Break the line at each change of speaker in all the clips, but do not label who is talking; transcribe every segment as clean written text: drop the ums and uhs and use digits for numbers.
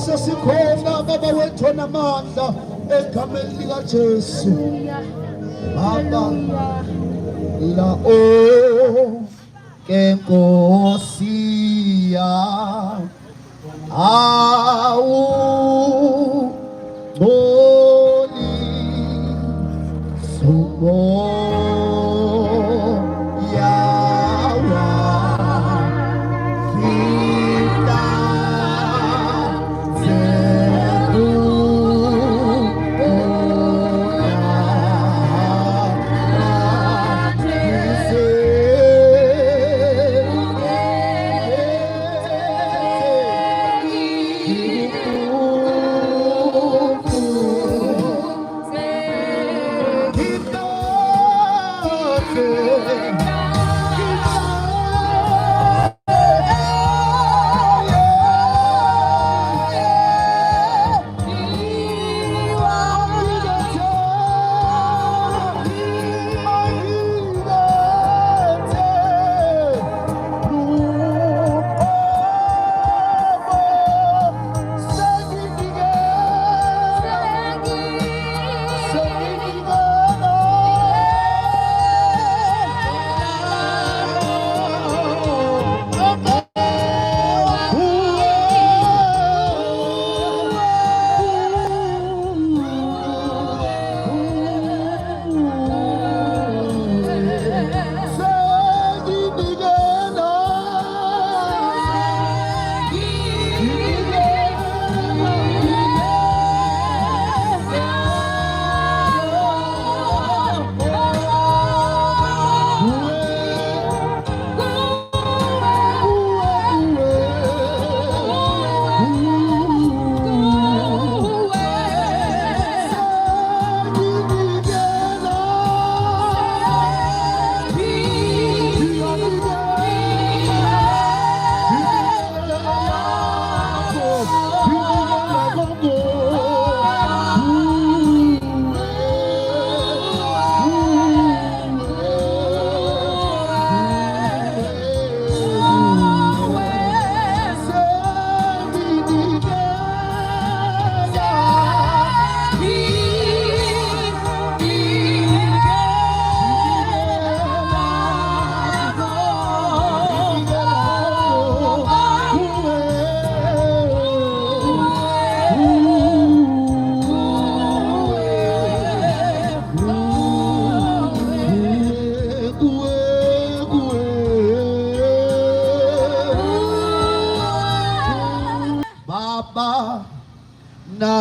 Sasikhona baba wethu namandla egameni lika Jesu. Baba la o ke Nkosi yam awu boli sumo yawa kita zetu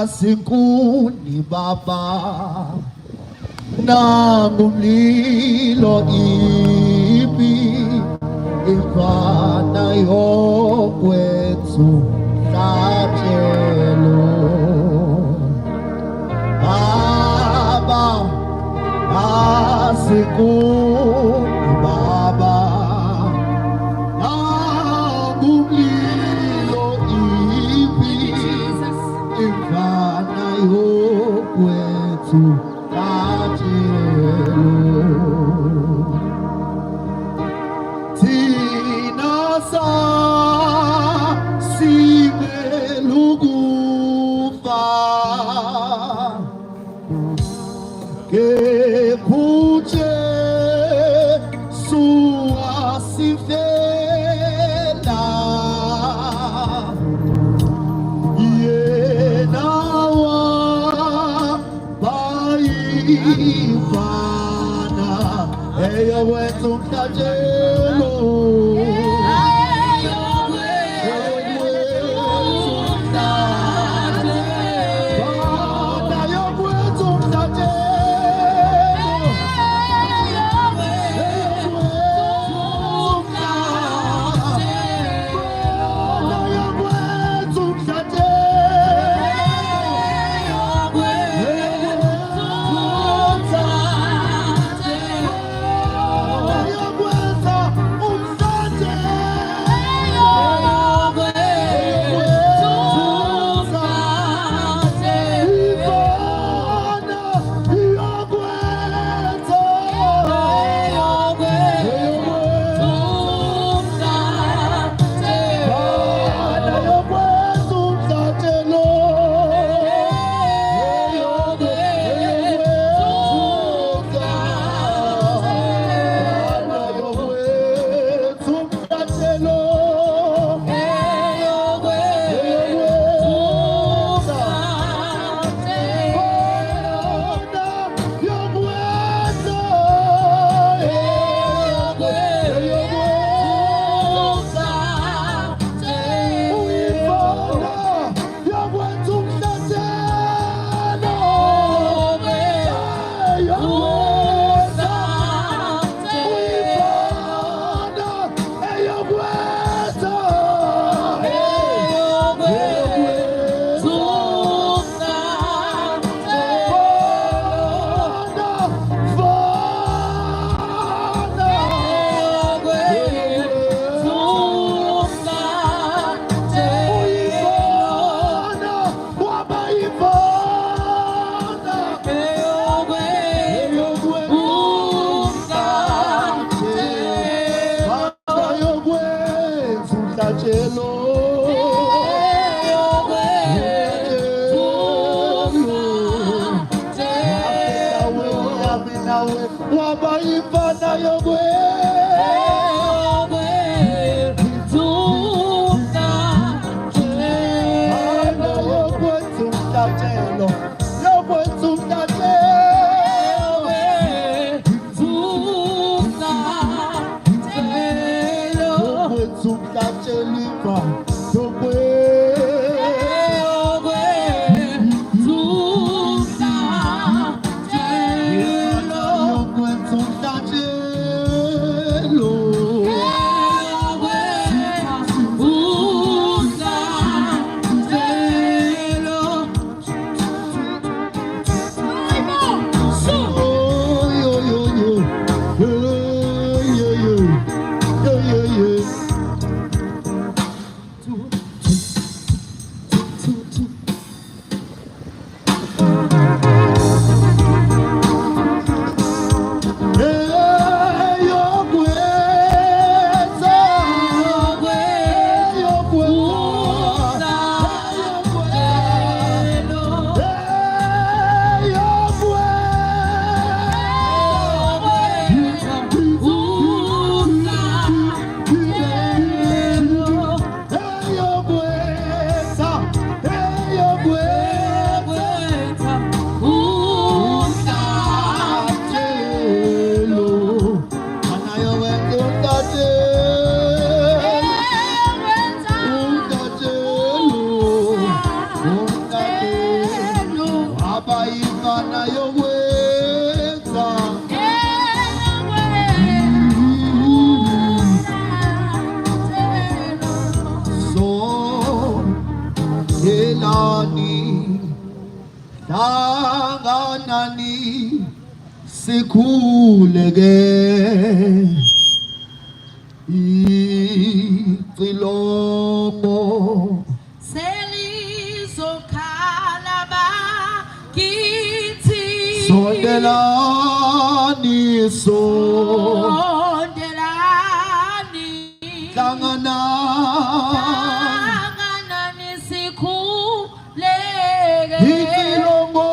Nasinkuni baba nangumlilo ipi ifana yokwethu hlathelo baba nasinkuni baba nangumlilo ipi ifana yokwethu hlathelo thina sasibelukufa kephutshe suasifela ifana eyo wethu mhlatshelo nawe wabayifana yogwe sikhuleke iqilomo
selizokhala bakithi
sondelani hlangana
sikhuleke
iqilomo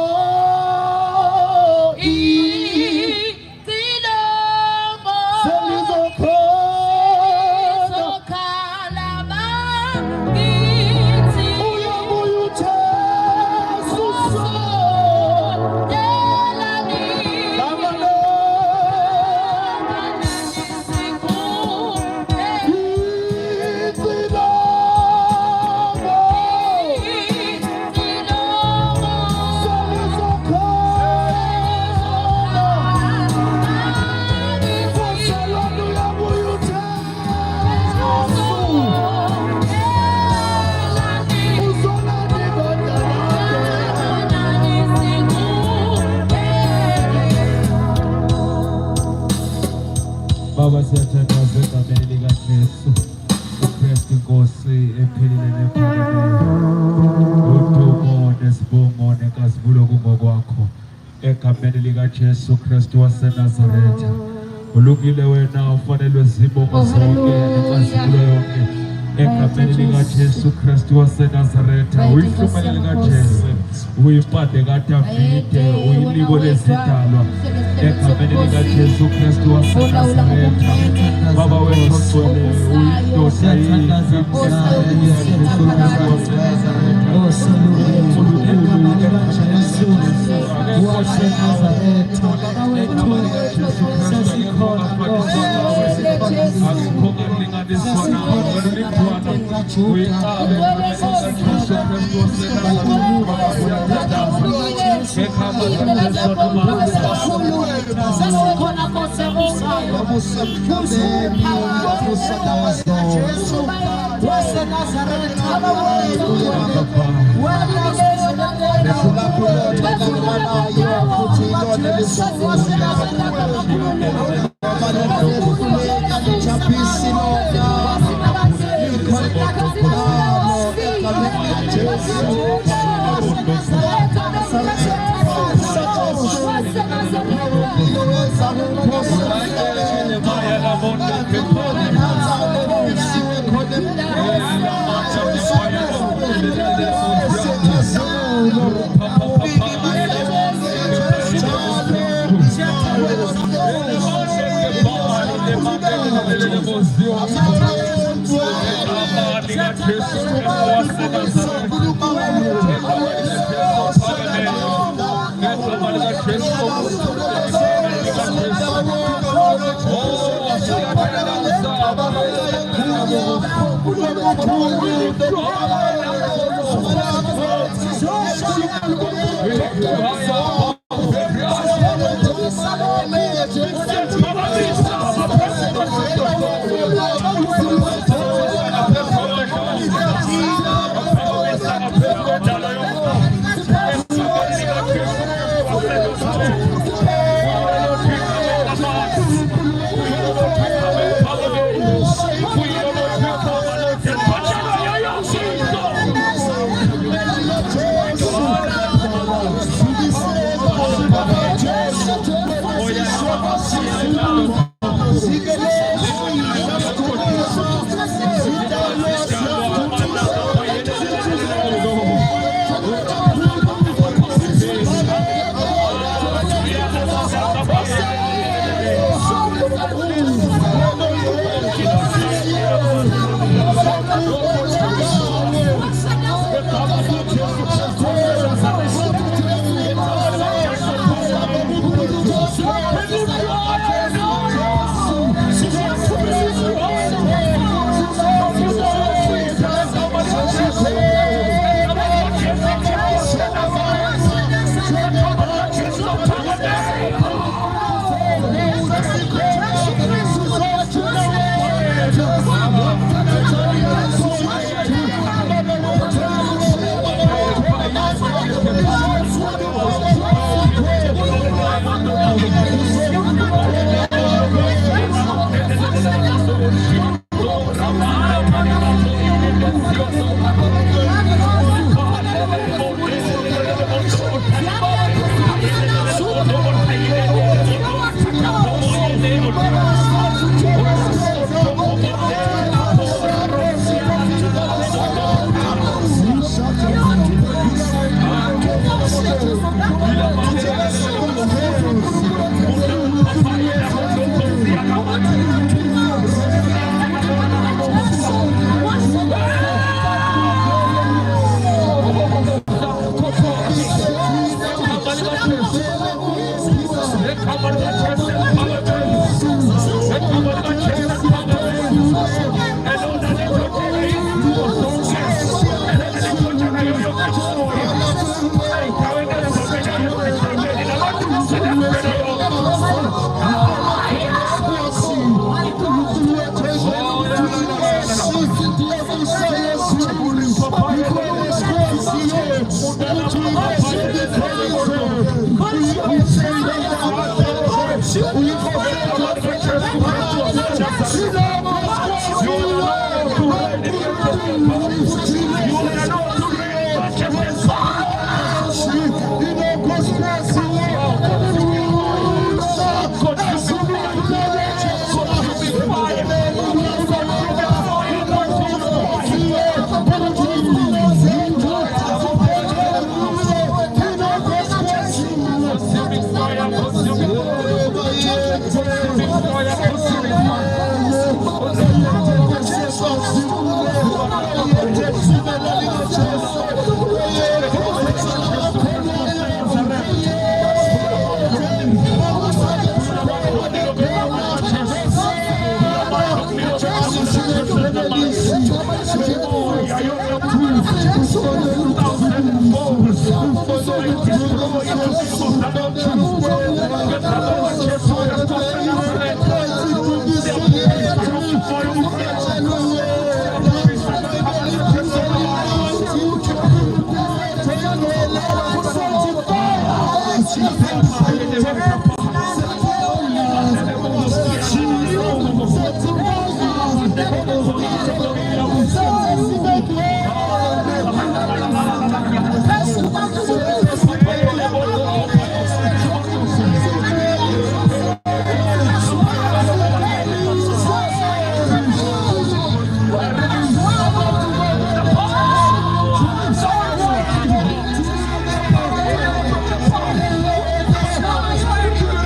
Baba siyathandaza egameni likaJesu uKristu Nkosi ephilile nephakemeyo udumo nesibongo nenkazimulo kungokwakho egameni likaJesu Kristu waseNazaretha ulungile wena ufanelwe zibongo zonke nenkazimulo yonke egameni likaJesu Kristu waseNazaretha uyihlumela likaJesu uyimpande kaDavide uyilibo lezidalwa egameni likaJesu Kristu waseNazaretha Baba wethu ogcwele uyindoda
Thank you.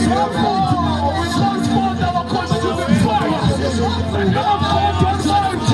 transformed our consuming fire. The love of authority.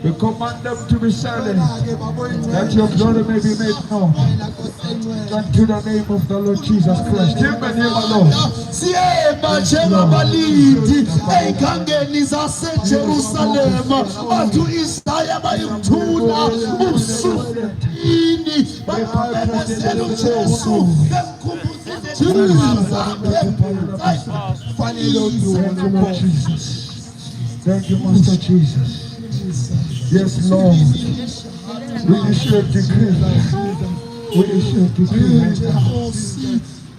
We command them to be silent, that your glory may be made known. Unto the name of the Lord Jesus Christ. Give the name alone.
Siema chema balidi enkangeni zase Jerusalem atu Isaya bayimthula usufini bayabesela uJesu
Thank you, Master Jesus. Yes, Lord. We issue decree. We issue decree.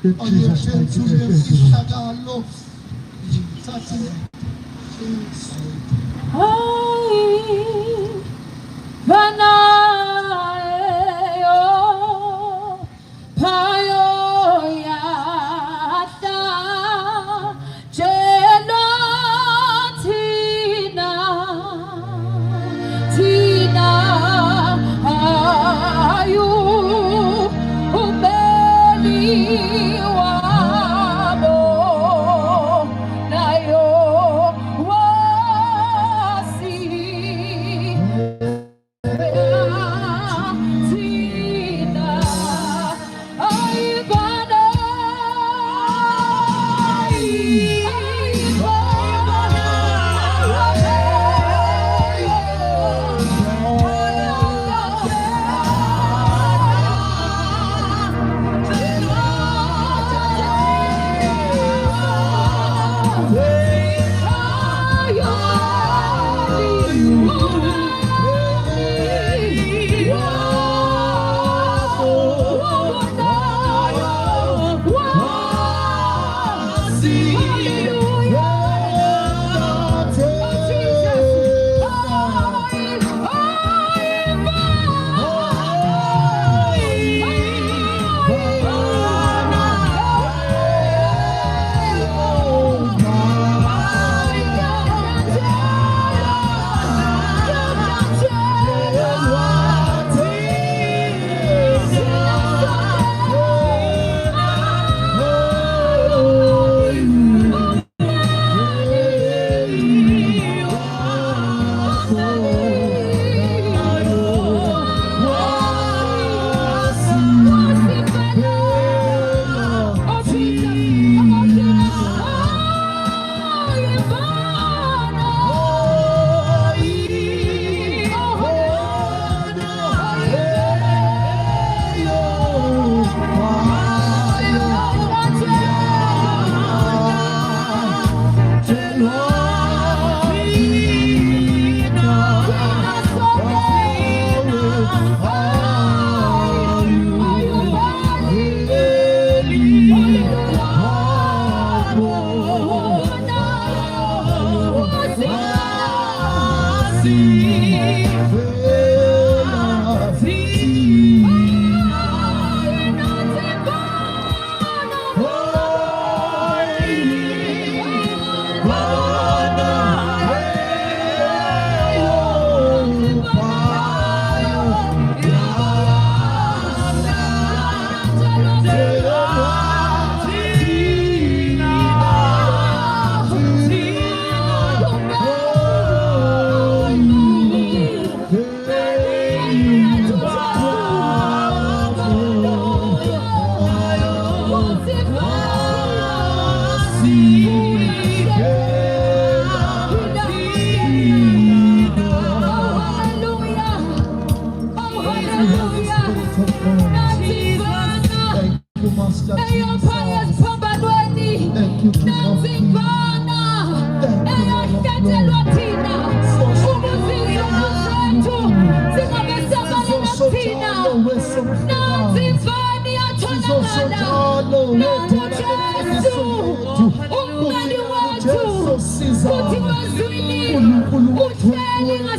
In Jesus' mighty name.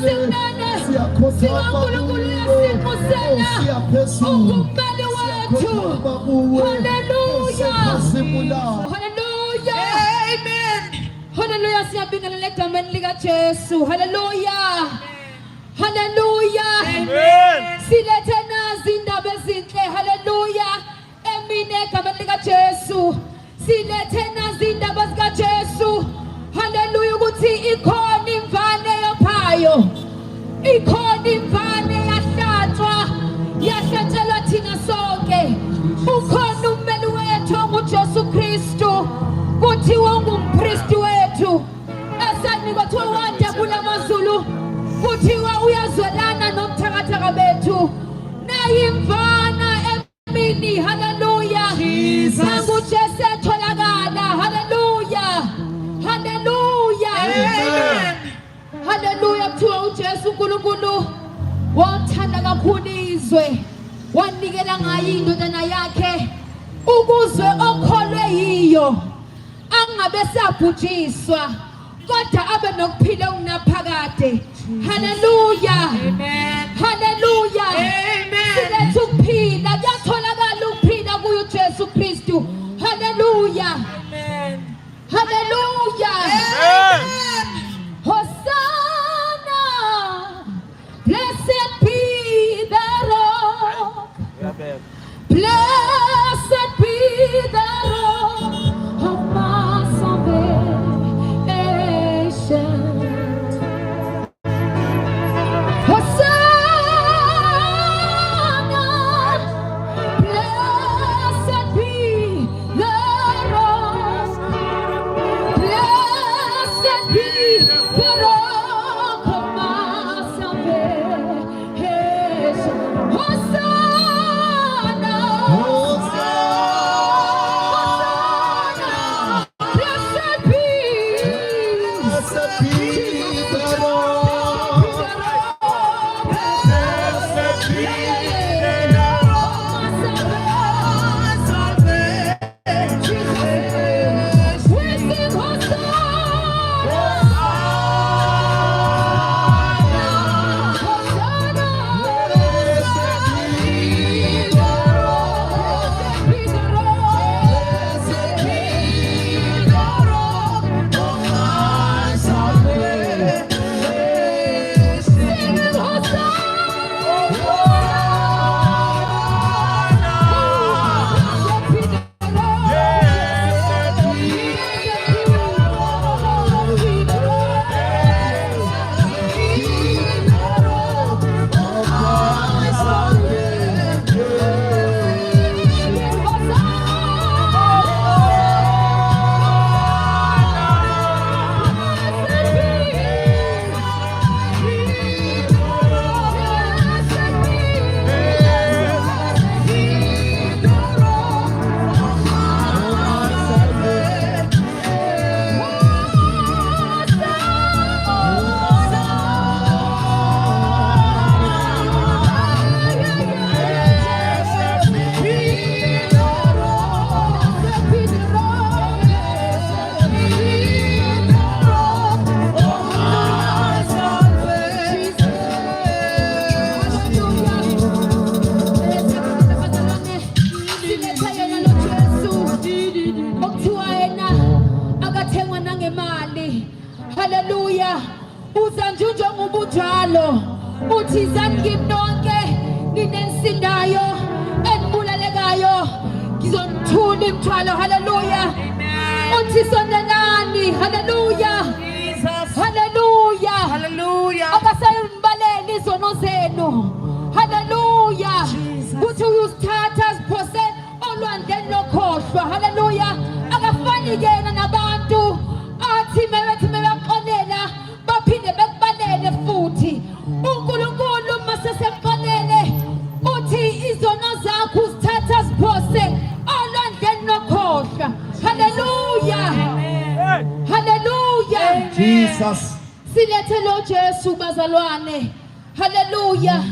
esinene sikaNkulunkulu yasikhosela ungummeli wethu. Hallelujah, hallelujah, amen, hallelujah. Siyabingelela egameni likaJesu. Hallelujah, hallelujah, amen. Silethe nazi indaba ezinhle. Hallelujah, emini egameni likaJesu. Silethe nazi indaba zikaJesu. Hallelujah, ukuthi ikhona imvane yophayo, ikhona imvane yahlatshelwa thina sonke. Ukhona ummeli wethu onguJesu Kristu, kuthiwa ungumpristi wethu, esanikwa kuthiwa wadabula amazulu, kuthiwa uyazwelana nobuthakathaka bethu. Nayi imvana emini. Hallelujah, nanguJesu etholakala. Hallelujah, hallelujah, amen, hallelujah. Kuthiwa uJesu uNkulunkulu wathanda kakhulu izwe, wanikela ngayo indodana yakhe, ukuzwe okholwe yiyo angabe sabhujiswa, kodwa abe nokuphila okunaphakade. Hallelujah, amen, hallelujah, amen. Silethe ukuphila, kuyatholakala ukuphila kuyo Jesu Kristu. Hallelujah, amen, hallelujah, amen. Hosanna, blessed be the rock, blessed be the rock of my salvation. Hosanna, blessed be the rock, blessed be the rock of my salvation. Hosanna, Hosanna, blessed be the rock, blessed be the rock of my salvation. We sing Hosanna, Hosanna, blessed be the rock, blessed be the rock of my salvation. Sing Hosanna, hallelujah. Uzanjunjwa ngubunjalo, uthi zangimi nonke ninensindayo enibulelekayo, ngizonithula imithwalo. Hallelujah, uthi sondelani. Hallelujah, hallelujah, hallelujah. Akasayinibaleni izono zenu. Hallelujah, uthi uyusithatha siphose olwandleni lokhohlwa. Hallelujah, akafani yena nabantu athi mebethi mebaxolela baphinde bekubalele futhi. uNkulunkulu masesemxolele uthi izono zakho uzithatha siphose olwandleni lokhohlwa. Hallelujah, hallelujah,
Jesus.
silethe lo Jesu bazalwane. Hallelujah,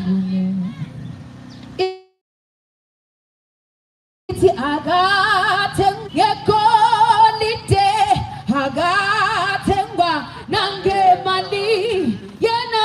ithi akathe ngegolide, akathengwa nangemali, yena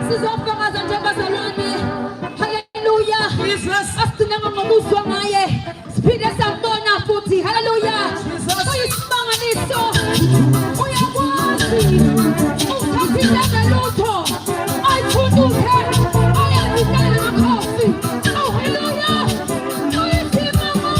Sizofakaza njengabazalwane. Haleluya. Asigcina ngokuzwa ngaye. Siphinde sambona futhi. Haleluya. Uyisimangaliso. Uyakwazi. Uthathile ngelutho. Ayithunduke. Ayakudala ngakhosi. Oh, haleluya. Uyisimama.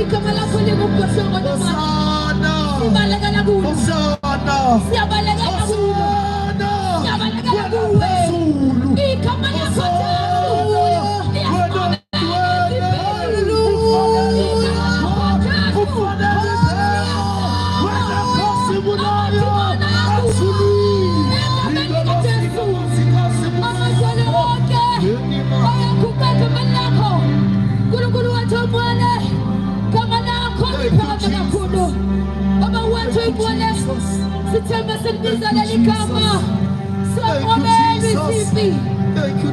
igama lakho lingubhoshongo nomama
Hosanna.
sibalekela kuwe
Hosanna.
siyabalekela kuwe
Hosanna.
siyabalekela kuwe igama lakho sithemba sendiza leli gama siwaqobele isiphi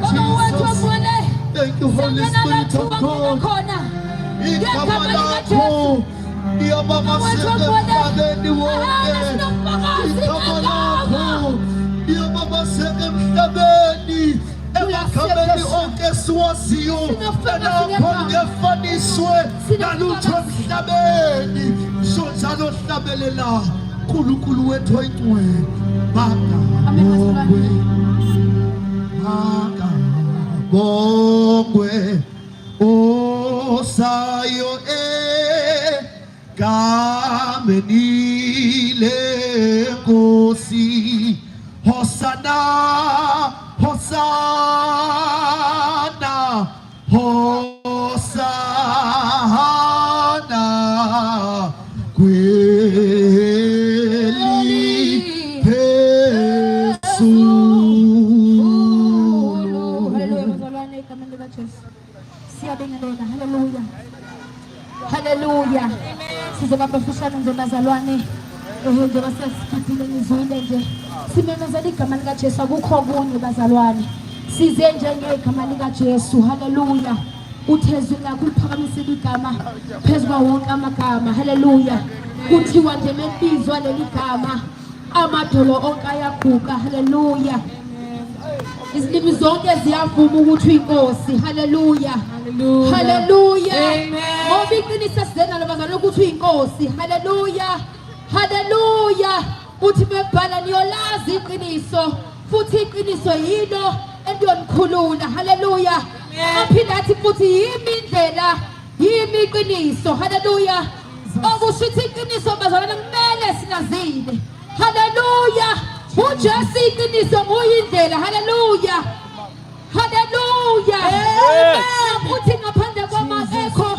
baba wethu abone
Thank you, Holy Spirit of God.
khona
Igama lakho iyababaseke ndiwonke. Igama lakho iyababaseke emhlabeni. Emakhameni onke siwaziyo enakho ngefaniswe nalutho emhlabeni. So njalo hlabelela uNkulunkulu wethu oyingcwele. Bongwe osayo egameni lenkosi. Hosanna, Hosanna, Hosanna.
Hallelujah. Sizobamba fushane nje bazalwane. Njengoba sesikhathile ngizwile nje. Simemezela igama lika Jesu akukho kunye bazalwane. Size njengegama lika Jesu. Hallelujah. Uthezwe lakho uliphakamisela igama phezu kwa wonke amagama. Hallelujah. Kuthiwa nje mebizwa leli gama amadolo onke ayaguqa. Hallelujah. Izilimi zonke ziyavuma ukuthi uyinkosi. Hallelujah. Hallelujah. Ngoba iqiniso sizena labazalwane ukuthi uyinkosi. Hallelujah. Hallelujah. Uthi bebhala niyolazi iqiniso futhi iqiniso yilo endiyonikhulula. Hallelujah. Aphinda athi futhi yimi indlela yimi iqiniso. Hallelujah. Okusho ukuthi iqiniso bazalwane kumele silazile. Hallelujah. uJesu iqiniso nguyindlela. Hallelujah. Hallelujah. Amen. Uthi ngaphandle kwamakho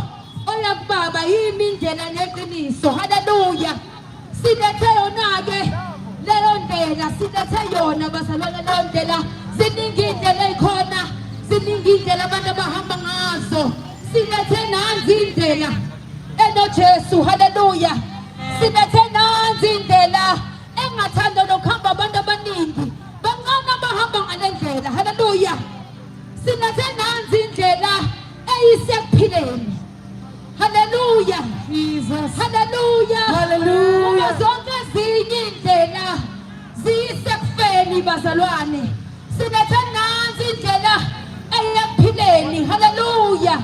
oya kubaba yimi indlela neqiniso. Hallelujah. Silethe yona ke leyo ndlela silethe yona bazalwane leyo ndlela ziningi indlela ekhona ziningi indlela abantu abahamba ngazo silethe nanzi indlela enoJesu. Hallelujah. Silethe nanzi indlela engathanda nokuhamba abantu abaningi bangana bahamba ngale ndlela. Hallelujah. Silethe nanzi indlela eyisekuphileni. Hallelujah. Jesus. Hallelujah. Hallelujah. Zonke ezinye indlela ziyisekufeni bazalwane. Silethe nanzi indlela eyekuphileni. Hallelujah.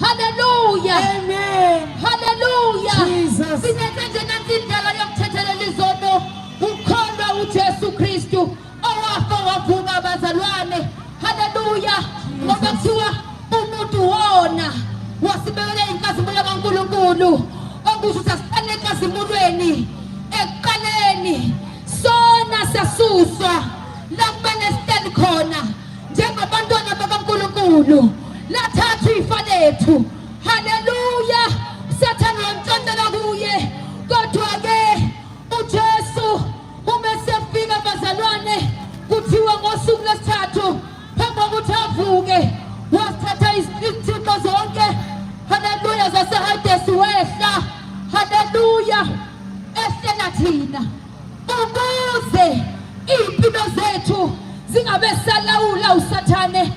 Hallelujah. Amen. Hallelujah. Jesus. Silethe nje nanzi indlela yokuthethelela izono ukholwa uJesu Kristu owafa wavuka bazalwane. Hallelujah. Ngoba kuthiwa umuntu wona wasibekele inkazimulo kaNkulunkulu okusho ukuthi asiqale enkazimulweni ekuqaleni sona sesuswa la kumele siteli khona njengabantwana bakaNkulunkulu lathatha ifa lethu. Hallelujah. Sathane wamthandela kuye kodwa ke uJesu uma sefika bazalwane kuthiwa ngosuku lesithathu phambi kokuthi avuke wasithatha izithixo zonke. Hallelujah. Zasehadesi wehla. Hallelujah. Ehlela thina ukuze impilo zethu zingabe salawula usathane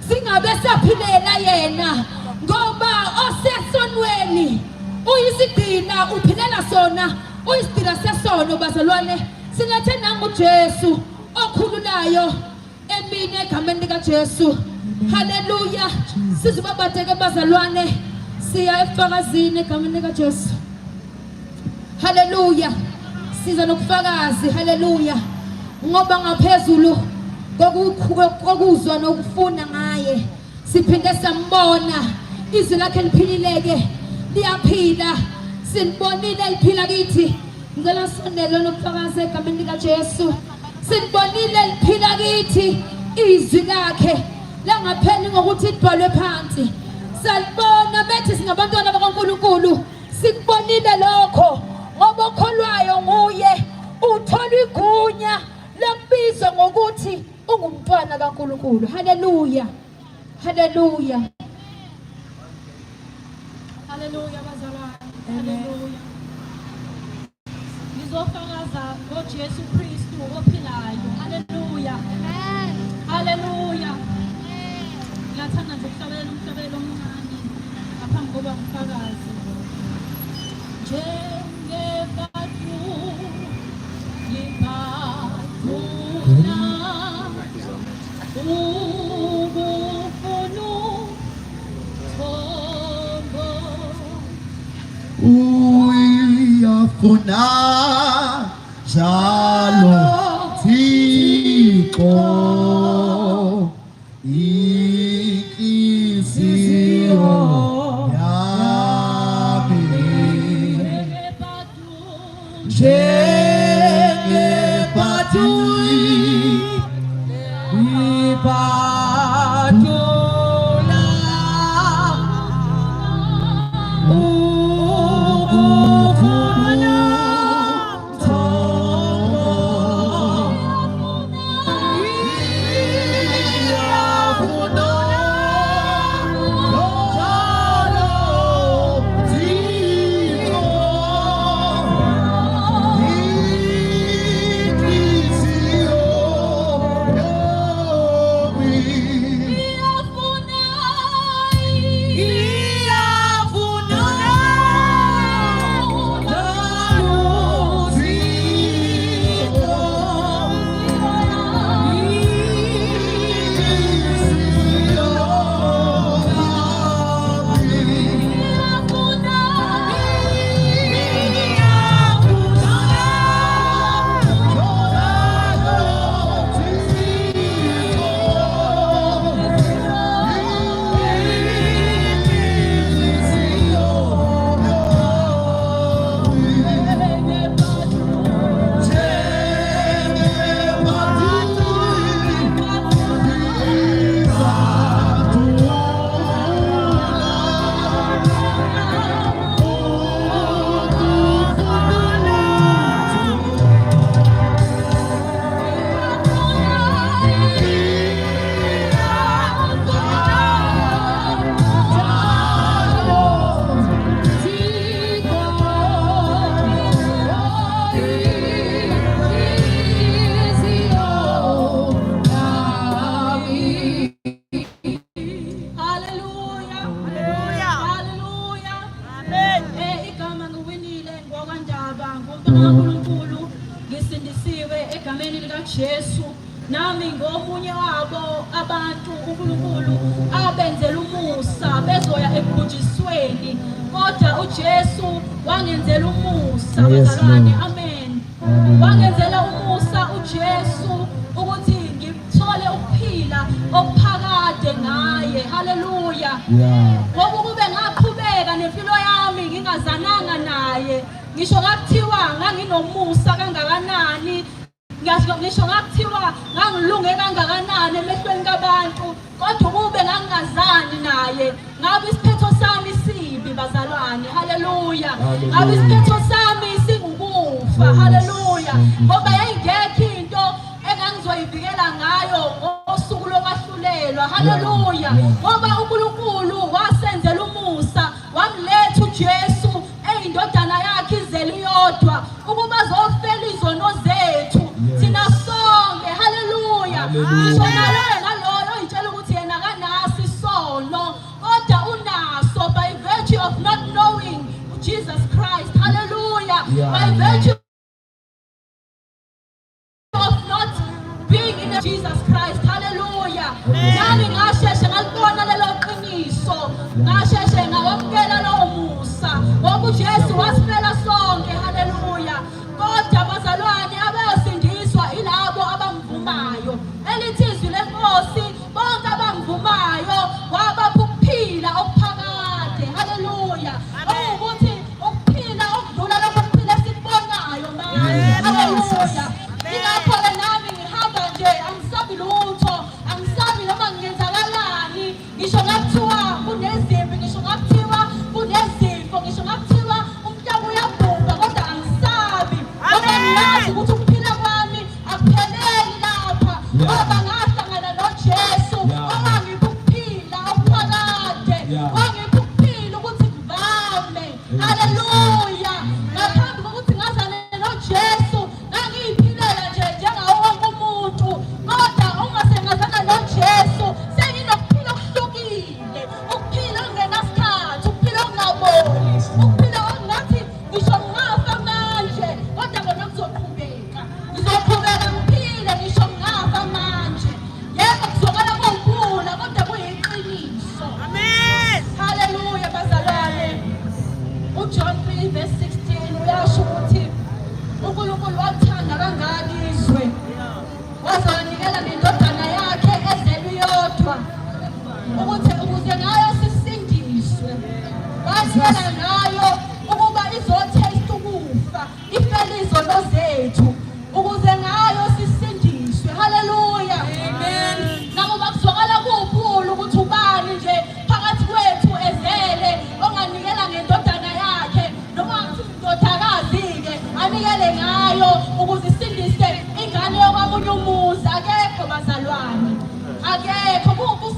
zingabe saphilela yena ngoba osesonweni uyisigcina uphilela sona uyisigcina sesono bazalwane. Silethe nanguJesu okhululayo emini egameni likaJesu. Hallelujah. Sizibabadeke bazalwane siya efakazini egameni likaJesu. Hallelujah. Siza nokufakazi. Hallelujah. Ngoba ngaphezulu kokuzwa nokufunda ngaye siphinde sambona izwi lakhe liphilileke liyaphila, sinibonile liphila kithi. Ngicela sondele nokufakaza egameni lika Jesu. Sinibonile liphila kithi izwi lakhe langapheli ngokuthi libhalwe phansi. Salibona bethi singabantwana bakaNkulunkulu. Sikubonile lokho ngoba okholwayo nguye uthola igunya lokubizwa ngokuthi ungumntwana kaNkulunkulu. Haleluya. Haleluya. Haleluya bazalwane. Haleluya. Ngizofakaza ngoJesu Kristu ophilayo. Haleluya. Amen. Haleluya. Ngiyathanda nje ukuhlabela umhlabelo omncane ngaphambi kokuba ngifakaze. Njengebhadu libhadula ubufunu thombo
uyafuna njalo Thixo inhliziyo yami njengebhadu libhadula ubufuna uNkulunkulu ngisindisiwe egameni lika Jesu nami ngomunye wabo abantu uNkulunkulu abenzela umusa bezoya ekubhujisweni kodwa uJesu wangenzela umusa bazalwane amen wangenzela umusa uJesu ukuthi ngithole ukuphila okuphakade ngaye haleluya ngoba kube ngaqhubeka nempilo yami ngingazananga naye ngisho ngakuthiwa nganginomusa kangakanani ngisho ngakuthiwa ngangilunge kangakanani emehlweni kabantu kodwa kube ngangazani naye ngabe isiphetho sami sibi bazalwane haleluya ngabe isiphetho sami singukufa haleluya ngoba yayingekho into engangizoyivikela ngayo ngosuku lokwahlulelwa haleluya ngoba uNkulunkulu wasenzela umusa wamletha uJesu eyindodana yakhe izeli yodwa ukuba azofela izono zethu thina sonke haleluya ngisho naloyo intshela ukuthi yena kanasi isono kodwa unaso by virtue of not knowing Jesus Christ hallelujah by virtue of not being in Jesus Christ hallelujah nami ngasheshe ngalibona lelo qiniso ngasheshe ngawamkela lo musa ngoba uJesu wasifela sonke hallelujah kodwa bazalwane abayosindiswa ilabo abamvumayo elithi izwi lenkosi bonke abamvumayo wabapha ukuphila okuphakade hallelujah ngisho ngakuthiwa kunezimpi, ngisho ngakuthiwa kunezifo, ngisho ngakuthiwa umhlaba uyabhubha, kodwa angisabi ngoba ngiyazi ukuthi ukuphila kwami akupheleli lapha ngoba ngahlangana noJesu owangipha ukuphila okuphakade, wangipha ukuphila ukuthi ngivame. Haleluya. Ngaphambi kokuthi ngazane noJesu ngangiyiphilela nje njengawo wonke umuntu, kodwa ungase ngazana noJesu senginokuphila okuhlukile, ukuphila okungenasikhathi, ukuphila okungaboli, ukuphila okungathi ngisho ngafa manje kodwa kona kuzoqhubeka, ngizoqhubeka ngiphile ngisho ngafa manje. Yebo kuzokala kuwukhula kodwa kuyiqiniso. Amen. Haleluya bazalwane. uJohn 3:16 uyasho ukuthi uNkulunkulu wathanda kangaka izwe wazanikela nendodana yakhe ezelwe iyodwa ukuthi ukuze ngayo sisindiswe. Wanikela ngayo ukuba izothesta ukufa, ifele izono zethu ukuze ngayo sisindiswe. Haleluya. Amen. Nakuba kuzwakala kuwukhulu ukuthi ubani nje phakathi kwethu ezele onganikela ngendodana yakhe noma ngathi indodakazi-ke anikele ngayo ukuze isindise ingane yokwamunye umuzi. Akekho bazalwane, akekho.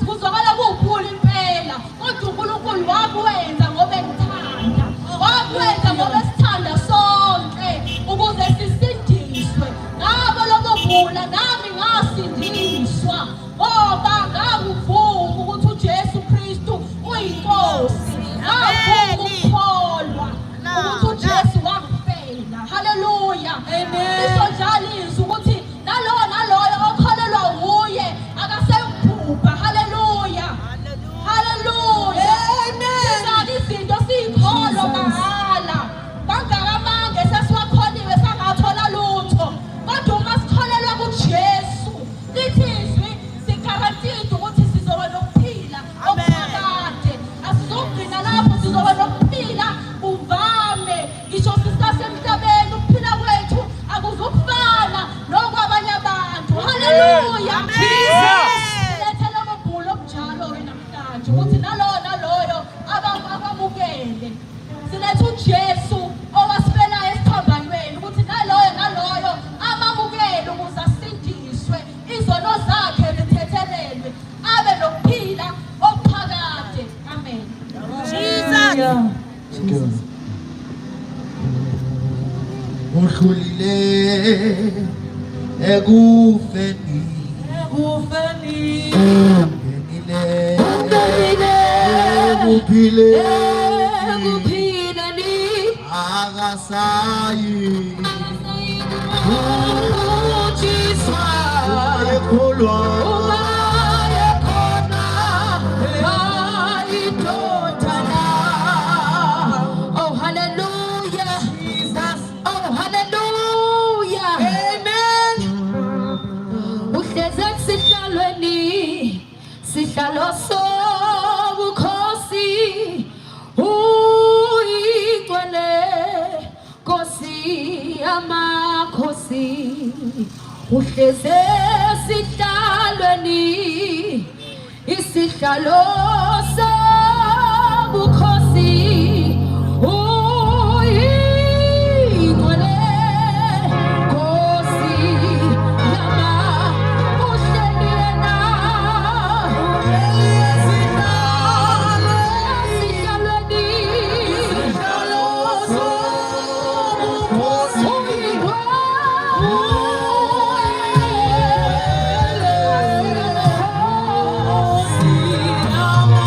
Kuzwakala kuwukhulu impela, kodwa uNkulunkulu wakwenza ngoba ekuthanda, wakwenza ngoba esithanda sonke ukuze sisindiswe. Ngabo lobo bula nami ngasindiswa ngoba ngakuvuma ukuthi uJesu Kristu uyinkosi, ngavuma ukukholwa ukuthi uJesu wangifela. Haleluya. Isho njalo izwi ukuthi naloyo okholelwa wuye akasebhubha. Haleluya. Haleluya. Sizala izinto siyikholwa mahhala, bangakamange sesiwakholiwe sangathola lutho, kodwa uma sikholelwa kuJesu lithi izwi sigharantide ukuthi sizoba nokuphila okuphakade. Asizogcina lapho, sizoba nokuphila kuvame. Ngisho sisasemhlabeni ukuphila kwethu akuzukufana nokwabanye abantu. Haleluya. Silethele amabhulo obunjalo-ke namhlanje ukuthi naloyo abamukele. Silethe uJesu owasifelayo esithambanweni ukuthi naloyo amamukele ukuze asindiswe, izono zakhe zithethelelwe, abe nokuphila okuphakade. Amen. Jesus.
Udlulile ekufeni, ungenile ekuphileni, akasayi ukujiswa ekholwa
sihlalo sobukhosi uyigcwele Nkosi yamakhosi, uhleze esihlalweni, isihlalo sobukhosi uyigcwele Nkosi
Nama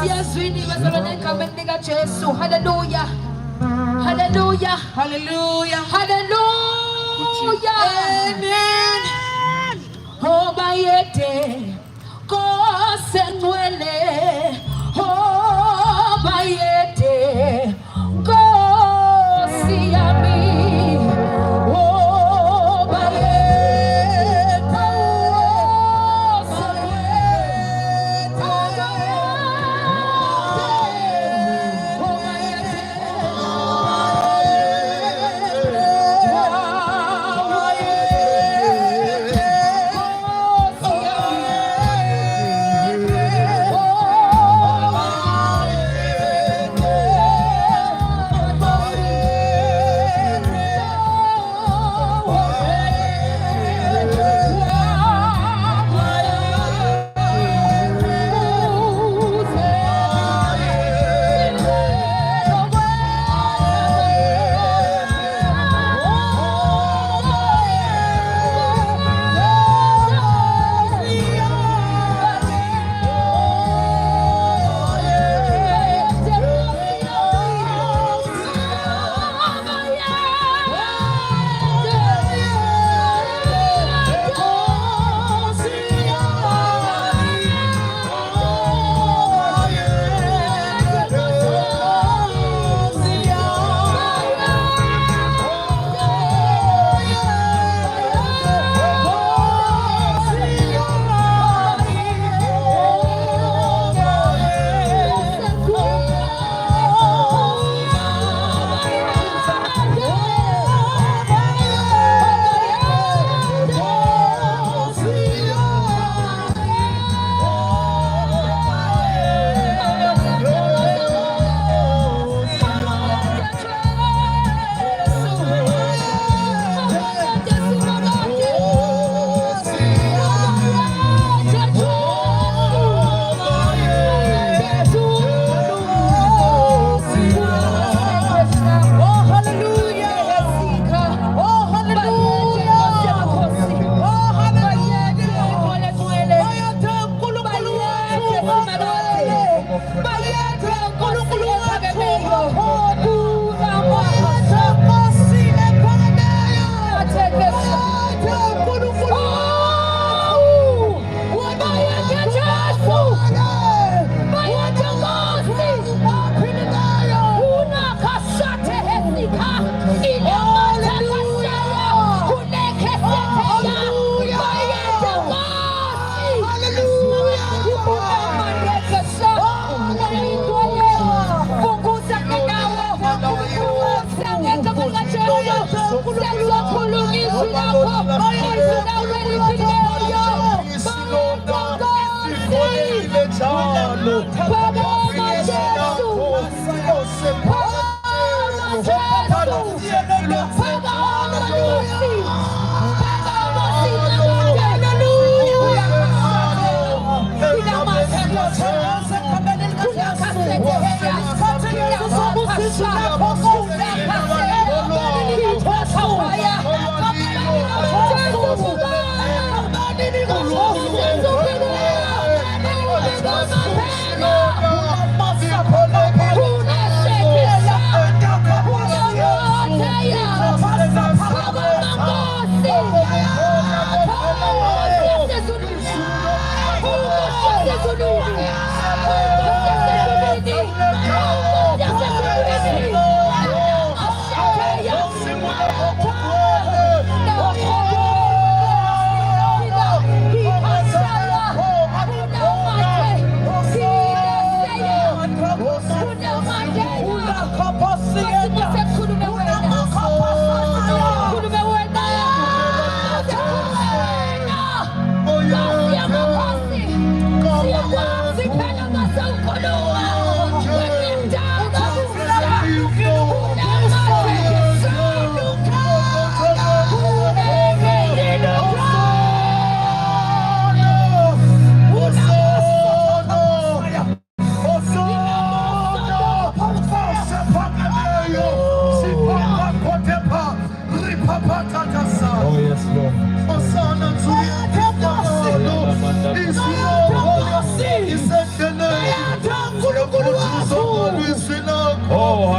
Siyazwini bazalwane egameni likaJesu. Hallelujah. Hallelujah.
Hallelujah.
Hallelujah.
Amen.
Oh bayete kosengwele. Oh bayete kosiyami. Oh bayete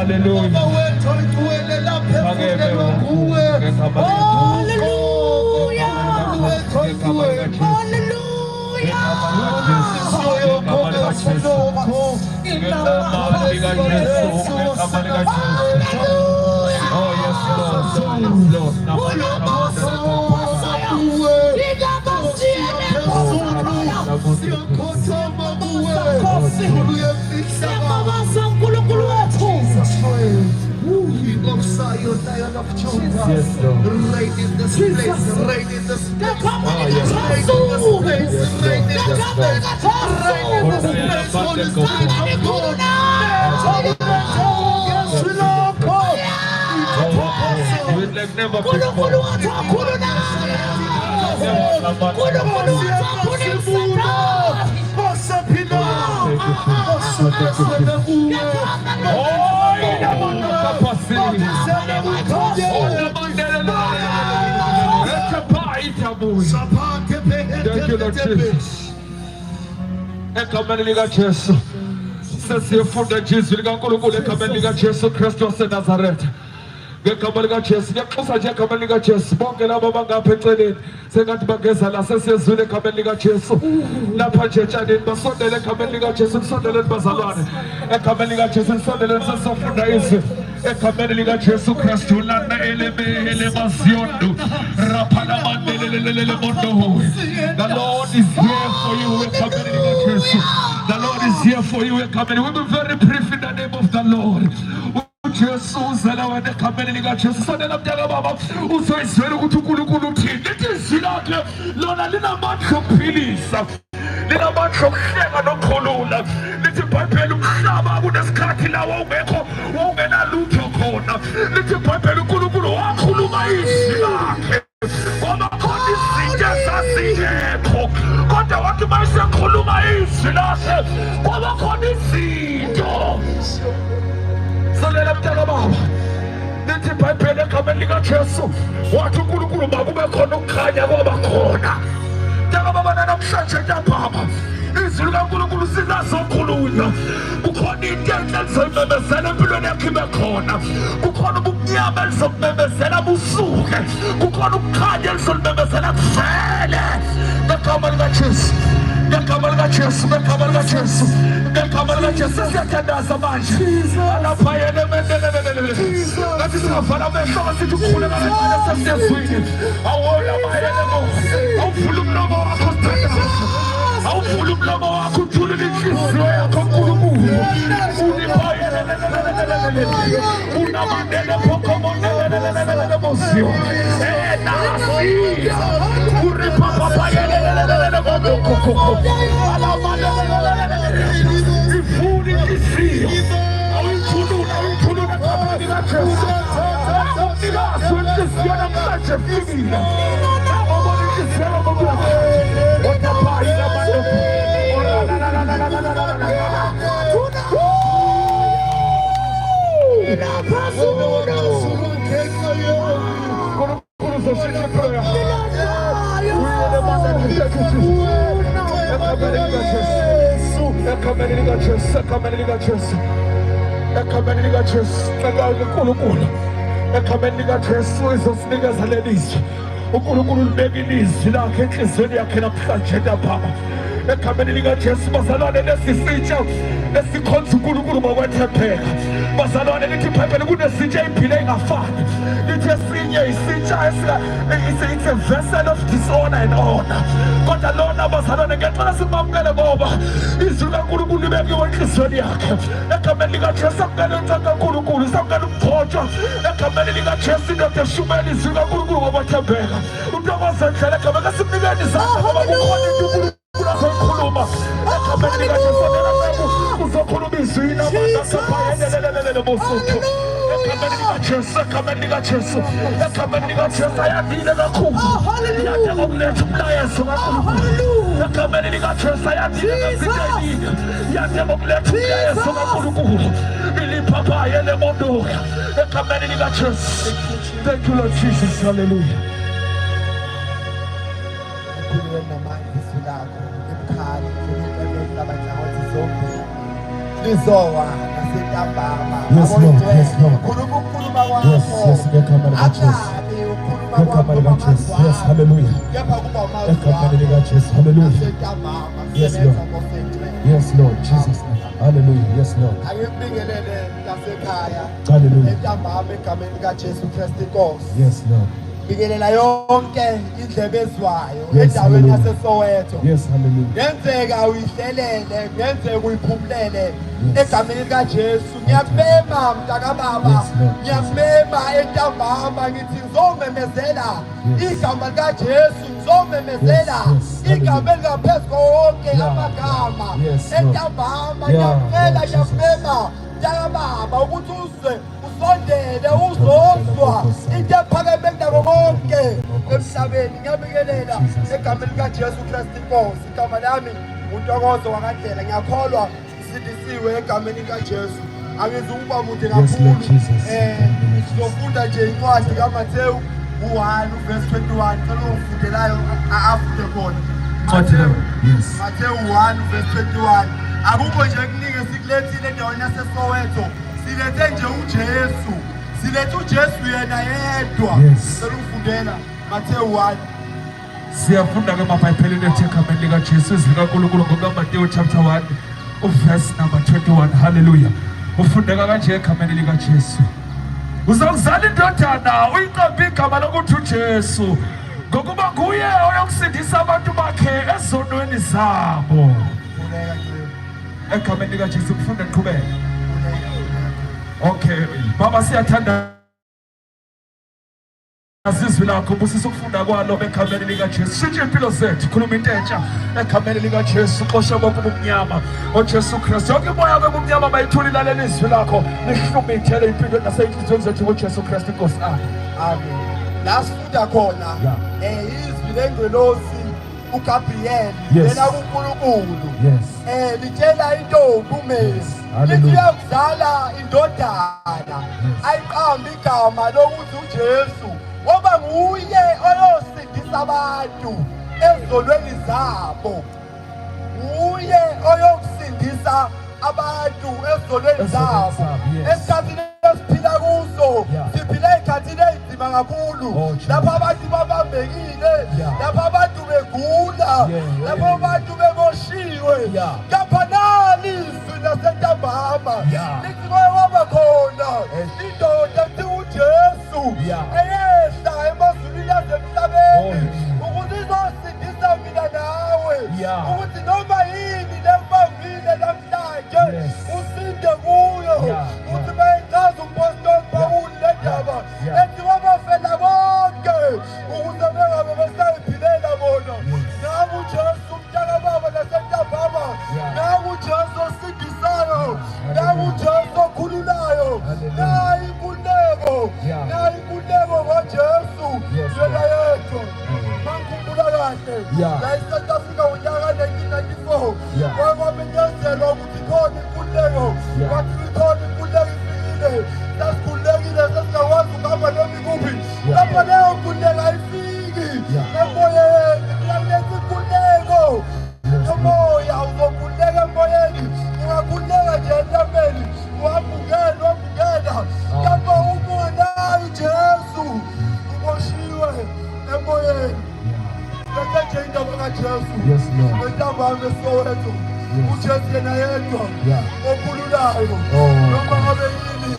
Hallelujah. Yes, Lord.
Right in this place, right in this place.
Like never before. Thank you, Lord Jesus. Ekameliga Jesu. Sisi funda Jesu ligankulunkulu ekameliga Jesu Kristu Nazareth. Ngekameliga Jesu ngiyaxosa nje ekameliga Jesu bonke labo bangapha eceleni sengathi bageza la sesiyezwile ekameliga Jesu lapha nje etshanini basondele ekameliga Jesu kusondeleni bazalwane ekameliga Jesu kusondeleni sesofunda izwi ekameliga Jesu Kristu lana ele masiondo rapana mandelelele mondo. The Lord is here for you ekameliga Jesu. The Lord is here for you ekameliga. We'll be very brief in the name of the Lord. Jesus, and I want to come in and Jesus, and I'm telling Baba, who says, Lord, I didn't much of peace. Little much of shame and colonna. Little Papa look Saba with a scatilla, won't get a loot your corner. Little Papa look Kuluma is. What about this thing? Just a thing. God, I want to myself Kuluma is. What about this thing? So let them tell about the pipe ekameliga Jesu. Watu kulukulu magume kono kanya wabakona. Tell Baba na mshache Baba. Izuluka kulukulu sinazokulunya. Bukhona intente zomemezela empilweni yakhe ibekhona. Bukhona ubunyama elizomemezela busuke. Bukhona ukukhanya elizomemezela kuvele. Ngekameliga Jesu. Ngekameliga Jesu. Ngekameliga Jesu. Ngekameliga Jesu siyathandaza manje. Alapha yena mendelelelele. Ngathi singavala amehlo sithi ukhule ngale sesiyezwini. Awona mayena mo. Awuvula umlomo wakho sithandaza. Awuvula umlomo wakho uthule inhliziyo yakho kuNkulunkulu. Unipha yena. Unamandele phokomondelelelele mosiyo. Nasi. Uripa papa yena mokoko. Ifuni kisiyo. Awuthuluna kamalika Jesu. Awuthuluna kisiyo namhlanje fikile. Awubona kisiyo ngokuya. Wotapha ina manje. Ekameliga Jesu, nakawe uNkulunkulu. Ekameliga Jesu izosinikeza lelizwi. uNkulunkulu libeka ilizwi lakhe enhliziyweni yakhe namhlanje Baba. Ekameliga Jesu bazalwane lesisitsha esikhonza uNkulunkulu ngokwethembeka. Bazalwane lithi iBhayibheli kunesitsha eziphile engafani. Lithi esinye isitsha it's a vessel of dishonor and honor. Kodwa lona bazalwane ngecela simamukele ngoba izwi kaNkulunkulu libekiwe enhliziyweni yakhe. Ekameliga Jesu amukele uNtata kaNkulunkulu, samukele ukugcotshwa. Ekameliga Jesu indoda eshumela izwi kaNkulunkulu ngokwethembeka. Untokoze ndlela egameka simnikeni izandla ngoba kukhona into uNkulunkulu ekameliga Jesu uzokhuluma izwi namandla saphayendelelelele bosuthu. Ekameliga Jesu ayadile kakhulu. Yade ngokuletha umlayezo kaNkulunkulu. Ekameliga Jesu ayadile kakhulu. Yade ngokuletha umlayezo kaNkulunkulu. Ilipapa yele mondoka. Ekameliga Jesu. Thank you, Lord Jesus. Hallelujah.
Lizowana
Yes, Lord. Yes, Lord. Yes, yes, ngegama likaJesu. Ngegama likaJesu. Yes, hallelujah. Ngegama likaJesu. Hallelujah. Yes, Lord. Yes, Lord. Jesus. Hallelujah. Yes, Lord. Hallelujah. Yes, Lord.
Bingelela yonke indlebe ezwayo
Yes,
endaweni
hallelujah.
yaseSoweto.
Yes, hallelujah.
Ngenzeka uyihlelele, ngenzeka uyiphumulele egameni likaJesu. Ngiyabema mntaka baba.
Yes, Lord.
Ngiyabema entambama ngithi ngizomemezela
Yes.
igama likaJesu, ngizomemezela
Yes, yes,
igama elingaphezu wonke
Yeah.
amagama.
Yes, Lord.
Entambama
Yeah,
ngiyabela,
Lord Jesus.
ngiyabema mntaka baba ukuthi uzwe usondele uzozwa into ephakeme kunabo bonke emhlabeni. Ngiyabingelela egameni likaJesu Kristu Inkosi. Igama lami uNtokozo wakandlela. Ngiyakholwa sindisiwe egameni likaJesu. Angizukuba mude
Yes, Lord
kakhulu.
Jesus.
Sizofunda nje incwadi kaMathewu 1 verse 21. Ngicela ungifundelayo afunde khona.
Yes.
Mathewu 1 verse 21. Akukho nje kuningi sikulethile endaweni yaseSoweto. Silethe nje uJesu. Silethe uJesu yena yedwa.
Yes.
Ngicela ungifundela Mathewu 1.
Siyafunda ke mabhayibhelini ethi egameni likaJesu izwi likaNkulunkulu ngokaMateyu chapter 1 verse number 21. Hallelujah. Ufundeka kanje egameni likaJesu. Uzokuzala indodana uyiqambe igama lokuthi uJesu ngokuba nguye oyokusindisa abantu bakhe ezonweni zabo.
Funeka nje.
Egameni likaJesu kufunda niqhubeke. Okay, baba siyathanda izwi lakho busisa ukufunda kwalo egameni likaJesu. Shintsha impilo zethu, khuluma into entsha egameni likaJesu. Xosha bonke ubumnyama ngoJesu Kristu. Yonke imoya yobumnyama bayithuli lalela izwi lakho lihlukumithele impilo naseyinhliziyweni zethu ngoJesu Kristu Inkosi.
Amen. La sifunda khona izwi lengelosi uGabriel
Yes.
lena kuNkulunkulu.
Yes.
Litshela intombi uMesi
Hallelujah.
lithi uyakuzala indodana ayiqambe igama lokuthi uJesu ngoba nguye oyosindisa abantu ezolweni zabo. Nguye oyokusindisa abantu ezolweni zabo.
Yes.
Esikhathini esiphila kuso
Yeah.
siphila ezikhathini ezinzima kakhulu.
Oh, Jesus.
Lapho abantu babambekile,
Yeah.
lapho abantu begula,
Yeah,
lapho
yeah.
abantu bemoshiwe.
Yeah.
Kapha nali izwi lasentambama
Yeah.
lithi kwaba khona indoda kuthiwa uJesu
Yeah.
eyehla emazulwini
Oh,
asemhlabeni
yeah.
ukuthi izosindisa mina nawe,
Yeah.
ukuthi noma yini lekubambile namhlanje
Yes.
usinde kuyo.
Yeah.
Uthi bayichaza umpostoli Pawuli le ndaba
Yeah.
ethi wabafela bonke ukuze bengabe besayiphilela bona. Nangu uJesu umntaka baba nasentambama.
Yeah.
Nangu uJesu osindisayo. Nangu uJesu okhululayo. Nayi inkululeko.
Yeah.
Nayi inkululeko ngoJesu.
Yes,
Yena
Lord.
yedwa.
Mm.
Mangikhumbula kahle.
Yeah.
La eSouth Africa unyaka 1994.
Yeah.
Kwamenyezelwa ukuthi khona inkululeko.
Yeah.
Kwathi ikhona inkululeko ifikile. Sasikhululekile sasingakwazi ukuhamba noma ikuphi.
Yeah.
Lapho leyo nkululeko ayifiki.
Yeah.
Emoyeni kuyaletha inkululeko. Emoya uzokhululeka emoyeni. Ungakhululeka nje entambeni. Uhamba ungena. Kapha umonayo uJesu. Uboshiwe emoyeni. Lethe nje indaba kaJesu.
Yes, Lord.
Entambama eSoweto.
Yes.
uJesu yena yedwa
Yeah.
okhululayo.
Oh.
Noma ngabe yini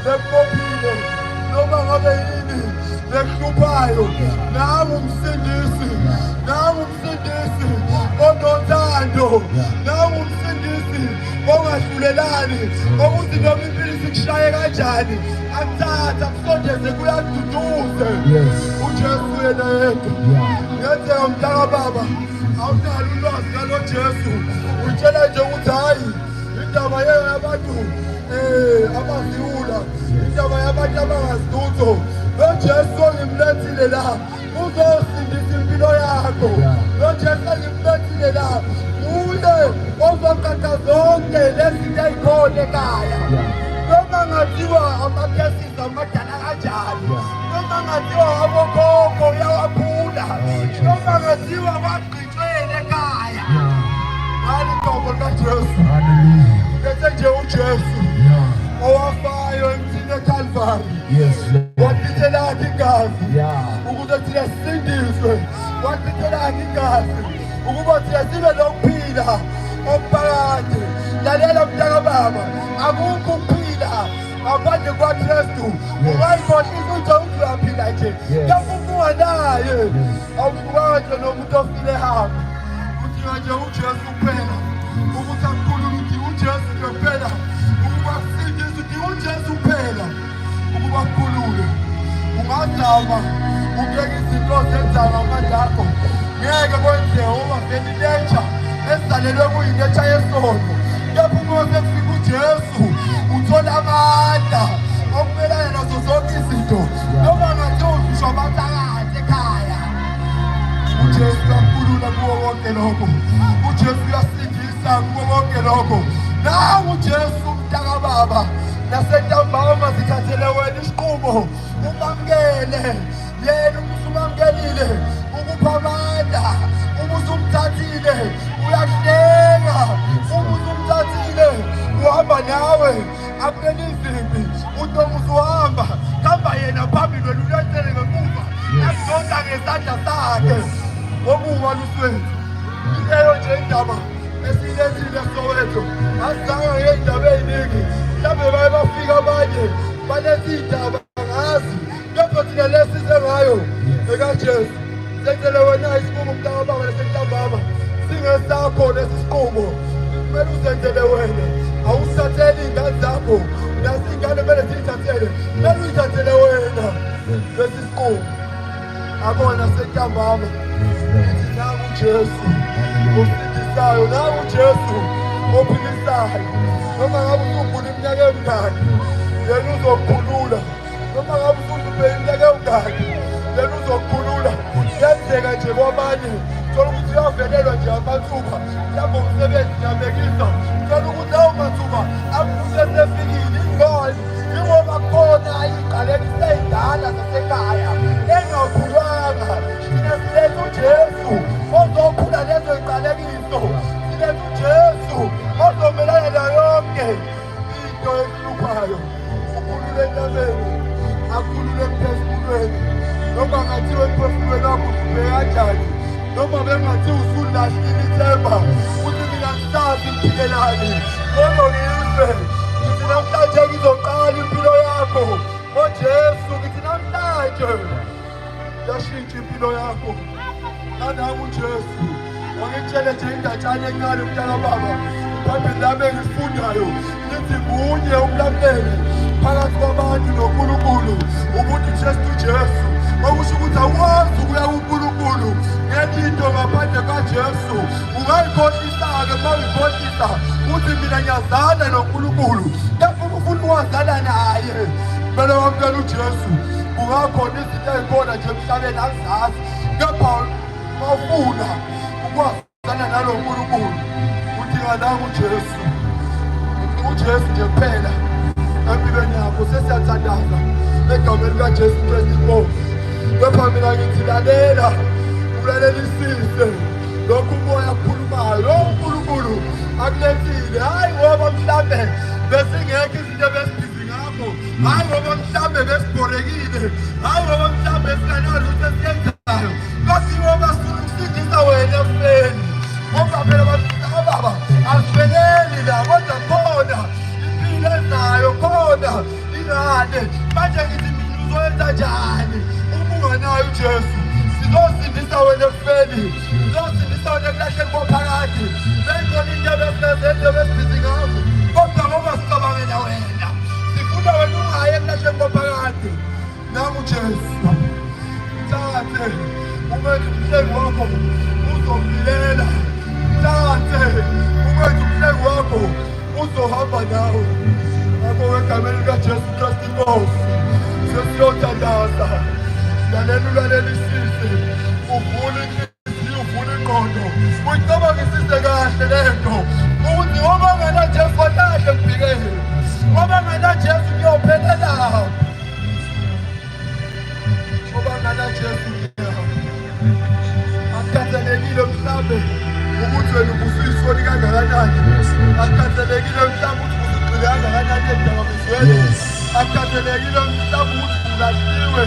lekubophile, noma ngabe yini lekuhluphayo, nangu umsindisi, nangu umsindisi onothando, nangu umsindisi ongahlulelani, okuthi noma impilo isikushaye kanjani akuthatha akusondeze kuyaduduze.
Yes.
uJesu yena yedwa.
Yeah.
Ngiyenzeka mntaka baba awunalo ulwazi ngalo Jesu. Utshela nje ukuthi hayi indaba yabantu abaziwula, indaba yabantu abangazilutho. Lo Jesu ongimlethile la uzosindisa impilo yakho. Lo Jesu ongimlethile la uye ozoqeda zonke lezi zinto ezikhona ekhaya. Noma ngathiwa amakhesisi amadala kanjani, noma ngathiwa abokhokho uyawaphula, noma ngathiwa bagqitshwele ekhaya. Ngani igama likaJesu.
Hallelujah.
Lethe nje uJesu.
Yeah.
Owafayo emthini eCalvary.
Yes, Lord.
Wachithela igazi.
Yeah.
Ukuze thina sisindiswe. Wachithela igazi. Ukuba thina sibe nokuphila okuphakathi. Lalela mntaka baba. Akukho ukuphila ngaphandle kwaKristu. Ungayibonisa ukuthi uyaphila nje. Yakubuka naye. Awubukanje nomuntu ofile hamba. Uthi nje uJesu kuphela. Ukuthi akukhulule uthi uJesu kuphela. Ukuba kusindise uthi uJesu kuphela. Ukuba kukhulule. Ungazama ukuyeka izinto zenza ngamandla akho. Ngeke kwenze uma vele nature esidalelwe kuyinature yesono. Kepha uma sekufika uJesu uthola amandla okumelana nazo zonke izinto. Noma ngathi uzisho abathakathi ekhaya. uJesu uyakhulula kuwo konke lokho. uJesu uyasindisa kuwo konke lokho. Nawe uJesu mntaka baba nasentambama zithathele wena isiqumo. Umamukele yena umusumamukelile ukupha amandla. Umusumthathile uyahleka. Umusumthathile uhamba nawe akuleli izimpi. Unomusa uhamba hamba yena phambili wena ulethele ngemuva. Yakuzonda ngesandla sakhe. Omuva luswethu ileyo nje indaba esilethile Soweto. Asizanga ngey'ndaba ey'ningi. Mhlawumbe baye bafika abanye baletha iy'ndaba ngazi. Kepha thina lesize ngayo ekaJesu. Senzele wena isinqumo mntaka baba lesentambama. Singesakho lesi sinqumo. Kumele uzenzele wena. Awusithatheli iy'ngane zakho. Nazi iy'ngane kumele ziyithathele. Kumele uyithathele wena lesi sinqumo. Abona sentambama. Nangu uJesu osindisayo. Nangu uJesu ophilisayo. Noma ngabe usugula iminyaka emingaki, yena uzokukhulula. Noma ngabe usudlule iminyaka emingaki, yena uzokukhulula. Kuyenzeka nje kwabanye thola ukuthi uyavelelwa nje amathuba. Mhlawumbe umsebenzi uyabekisa. Thola ukuthi lawo mathuba akusesefikile. Ingoni ingoba khona iziqalekiso ey'ndala zasekhaya engakhulwanga. Thina siletha uJesu ozokhula lezo ziqalekiso. Siletha uJesu ozomelana nayo yonke into ehluphayo. Ukhulule entabeni, akhulule emphefumulweni. Noma ngathiwa emphefumulweni wakho usubheke kanjani, noma bengathi usulahlile ithemba ukuthi mina ngisazi ngiphilelani. Kodwa ngife ngithi namhlanje ngizoqala impilo yakho ngoJesu. Ngithi namhlanje yashintsha impilo yakho. Nangu uJesu wangitshele nje indatshana encane mntaka baba. Ibhayibheli lami engilifundayo lithi kunye umlamuleli phakathi kwabantu noNkulunkulu umuntu uKristu Jesu. Okusho ukuthi awazi ukuya kuNkulunkulu ngenye into ngaphandle kaJesu. Ungayikhohlisa-ke uma uyikhohlisa uthi mina ngiyazana noNkulunkulu. Kepha ufuna ukwazana naye kumele wamukele uJesu. Kungakhona izinto ey'khona nje emhlabeni angizazi. Kepha mawufuna ukwazana nalo nkulunkulu uthi nangu uJesu. uJesu nje kuphela empilweni yakho. Sesiyathandaza egameni likaJesu Kristu inkosi. Kepha mina ngithi lalela ulalelisise lokhu umoya kukhulumayo. Lo uNkulunkulu akulethile, hhayi ngoba mhlawumbe besingekho izinto ebesibhizi ngakho, hhayi ngoba mhlawumbe besibhorekile, hhayi ngoba mhlawumbe singanalutho esiyenzayo. Kodwa ngoba sifuna ukusindisa wena emfeni. Ngoba phela bafika baba asipheleli la, kodwa khona impilo ezayo, khona ingane. Manje ngithi mina uzoyenza njani uma unganayo uJesu? Sizosindisa wena emfeni, sizosindisa wena ekulahleni kwaphakathi. Seykhona into ebesizenze besibhizi ngakho, kodwa ngoba sicabangela wena sifuna wena ungayi ekulahleni kwaphakathi. Nangu uJesu mthathe umenze umhlengi wakho uzompilela. Mthathe umenze umhlengi wakho uzohamba nawe. Ngakho egameni likaJesu Kristu inkosi sesiyothandaza. Lalela ulalelisise, uvule inhliziyo, uvule ingqondo, uyicabangisise kahle lento ukuthi ngoba nganaJesu walahle kuphikele, ngoba nganaJesu kuyophelela, ngoba nganaJesu akukhathalekile mhlawumbe ukuthi wena ubusuyisoni kangakanani. Akukhathalekile mhlawumbe ukuthi uzugxile kangakanani edakamizweni. Akukhathalekile mhlawumbe ukuthi ulahliwe.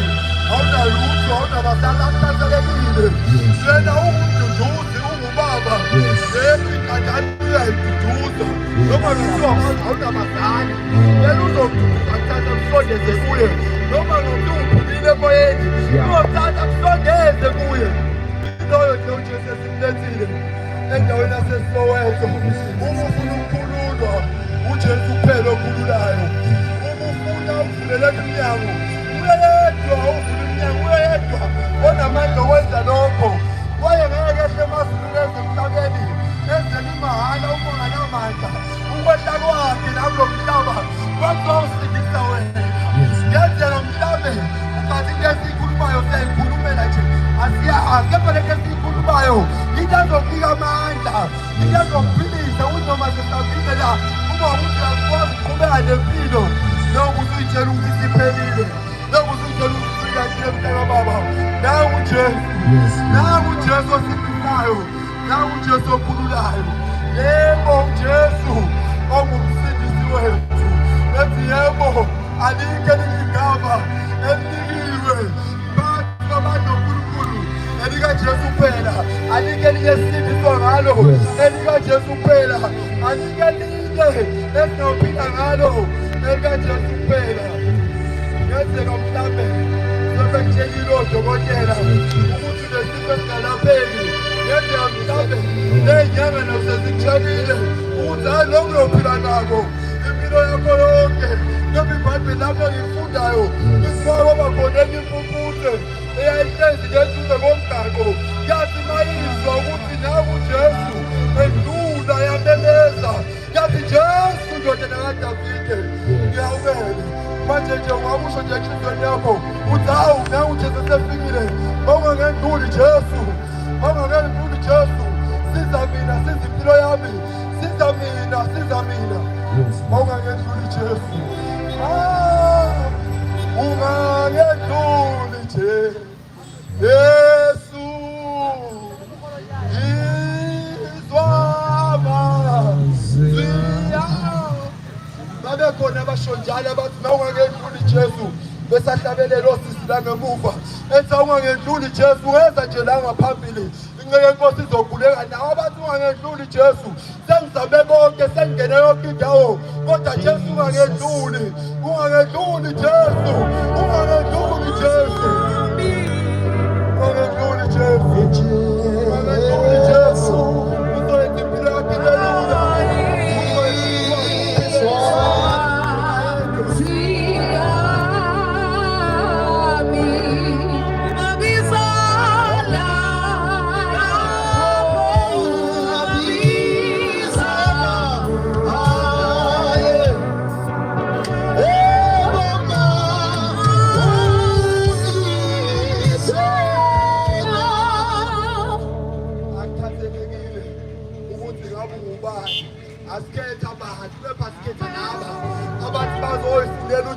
Awunalutho, awunabasala, akukhathalekile. Wena unguMduduzi, ungubaba. Inkathalelo uyayiduduza. Noma kuthiwa awunabazali. Yena uzomduduza kuthatha kusondeze kuye. Noma nokuthi uphumile emoyeni. Uzothatha kusondeze kuye. Loyo nje uJesu esimlethile endaweni yaseSoweto. Uma ufuna ukukhululwa, uJesu kuphela okhululayo. Uma ufuna ukuvuleleka iminyango, uyedwa uvula iminyango, uyedwa onamandla okwenza lokho. Kwaye ngeke ehle emazulwini ezemhlabeni enzele imahhala uma unganamandla. Ukwehla kwakhe nakulo mhlaba kwakuzosindisa wena. Ngenzela mhlawumbe ukathi into esiyikhulumayo siyayikhulumela nje asiyazi, kepha lento esiyikhulumayo into ezokufika amandla, into ezokuphilisa ukuthi noma sesavile la uma ukuthi akukwazi ukuqhubeka nempilo nokuthi uyitshela ukuthi isiphelile, nokuthi uyitshela ukuthi usikashile mntaka baba. Nawu uJesu, nawu uJesu osifisayo, nawu uJesu okhululayo. Yebo uJesu ongumsindisi wethu. Ethi yebo alikho elinye igama elinikiwe phakathi kwabantu uNkulunkulu elikaJesu kuphela. Alikho elinye esindiswa ngalo elikaJesu kuphela. Alikho elinye esinophila ngalo elikaJesu kuphela. Ngenzeka mhlawumbe sebekutshelile odokotela ukuthi lesifo singalapheki. Ngenzeka mhlawumbe ney'nyanga nazo sezikutshelile ukuthi hayi lokhu uyophila nako impilo yakho yonke. Noma iBhayibheli lapho ngifundayo isifaka bakhona enye impumputhe eyayihlezi ngeduze komgaqo. Yathi mayizwa ukuthi naku uJesu edlula yamemeza, yathi Jesu ndodana kaDavide ngiyawubele. Manje nje ungakusho nje enhliziyweni yakho uthi hawu naku uJesu esefikile. Mawungangendluli Jesu, mawungangendluli Jesu, siza mina, siza impilo yami, siza mina, siza mina. Mawungangendluli Jesu, ungangedluli nje Yesu, izwa amazwiya. Babekhona abasho njalo abathi mawungangedluli Jesu besahlabelela osisi la ngemuva. Ethi ungangedluli Jesu ngeza nje la ngaphambili ingeke inkosi izokhuleka nawe. Abathi ungangedluli Jesu sengizame konke, sengingene yonke indawo, kodwa Jesu ungangedluli, ungangedluli Jesu, ungangedluli Jesu, ungangedluli Jesu, ungangedluli Jesu. Uzoyenza impilo yakho ibe lula.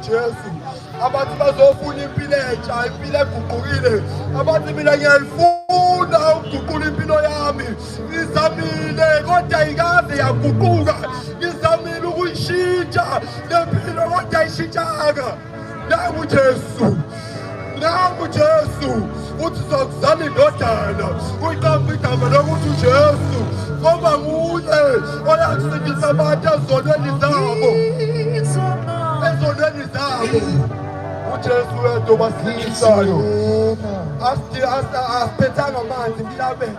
Jesu abathi bazofuna impilo entsha, impilo eguqukile. Abathi mina ngiyayifuna ukuguqula impilo yami. Ngizamile kodwa ayikaze yaguquka. Ngizamile ukuyishintsha lempilo kodwa ayishintshanga. Naku Jesu, naku Jesu uthi uzokuzala indodana, uyiqambe igama lokuthi uJesu ngoba nguye oyakusindisa abantu ezonweni zabo, ezonweni zabo. uJesu wedwa obasizayo. Asiphetanga amanzi emhlabeni,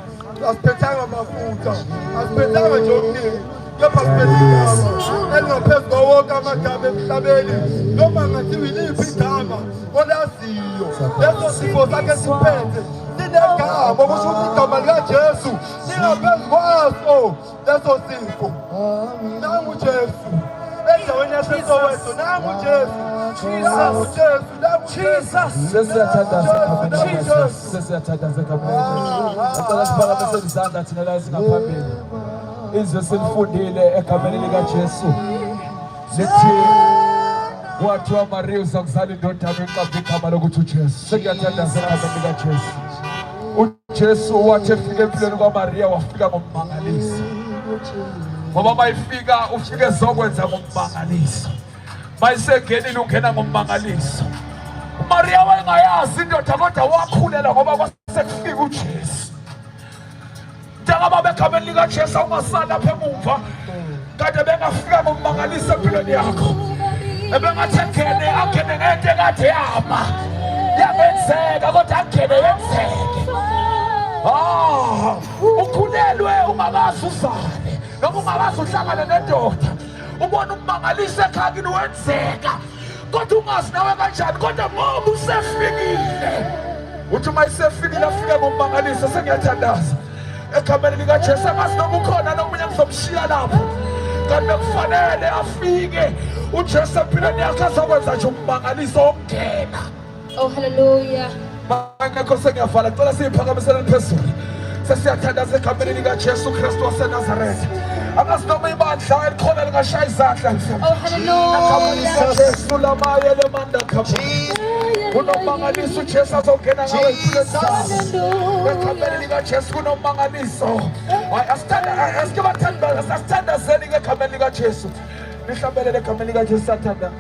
asiphetanga amafutha, asiphetanga nje okuningi, kepha siphethe igama elingaphezu kwawo wonke amagama emhlabeni. Noma ngathiwa yiliphi igama olaziyo, leso sifo sakhe siphethe sinegama, okusho ukuthi igama likaJesu lingaphezu kwaso leso sifo. Nangu uJesu endaweni yaseSoweto, nangu uJesu, nangu uJesu, nangu uJesu.
Sesiyathandaza egameni. Acela siphakamise izandla thina la ezingaphambili. Izwe selifundile egameni likaJesu. Lithi kwathiwa Maria uzakuzala indodana eqambe igama lokuthi uJesu. Sengiyathandaza egameni likaJesu. Jesu wathi efika empilweni kwaMariya wafika ngokumangaliso. Ngoba mayifika ufike ezokwenza ngokumangaliso. Mayisengenile ungena ngokumangaliso. uMariya wayengayazi indoda kodwa wakhulela ngoba kwasekufika uJesu. Njengoba begameni likaJesu ungasala lapha emuva kade bengafika ngokumangaliso empilweni yakho. Ebengathi angene ngento ekade yama yabenzeka kodwa angene yenzeke. Ukhulelwe ungakazi uzane noma ungakazi uhlangane nendoda ubona umangaliso ekhakini wenzeka kodwa ungazi nawe kanjani kodwa ngoba usefikile uthi uma isefikile afike ngomangaliso sengiyathandaza egameni likaJesu angazi noma ukhona nomunye ngizomshiya lapho kanti bekufanele afike uJesu empilweni yakhe azokwenza nje umangaliso wokungena.
Oh hallelujah.
Ngakho sengiyavala cela siyiphakamisele phezulu sesiyathandaza egameni likaJesu Kristu waseNazaretha. Angazi noma ibandla elikhona lingashaya izandla.
Oh hallelujah.
Jesu lamaye lemanda khapha. Kunomangaliso uJesu azongena ngawe empilweni zakho. Egameni likaJesu kunomangaliso. Asithandazeni ngegameni likaJesu. Nihlabelele egameni likaJesu sathanda.